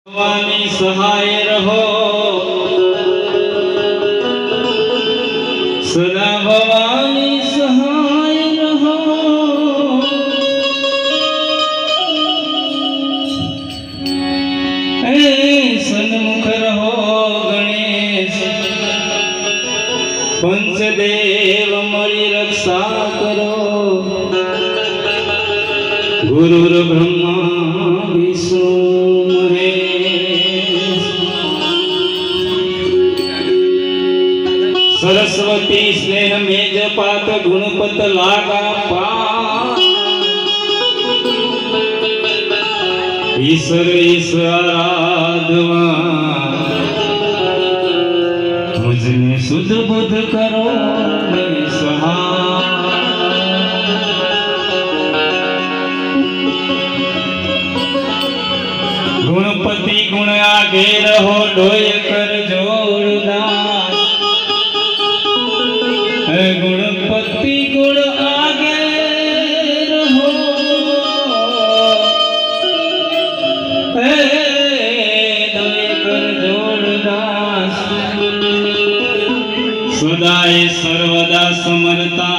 ભવાની સહાય રહો સદા ભવાની સહાય રહો હે સન્મુખ રહો ગણેશ પંચદેવ મળી રક્ષા કરો ગુરુર બ્રહ્મા વિષ્ણુ सरस्वती स्नेह मेज पात गुणपत लागा पा ईश्वर ईश्वराधवा मुझने शुद्ध बुद्ध करो गुणपति गुण आगे रहो डोय कर जोड़दार गुणपति गुण आगे रहो दया कर जोड़दास सदाय सर्वदा समरता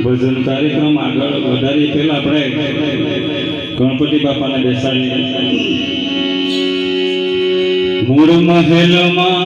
ભજન કાર્યક્રમ આગળ વધારી પહેલા આપણે ગણપતિ બાપાને બેસાડીએ મૂળ મહેલમાં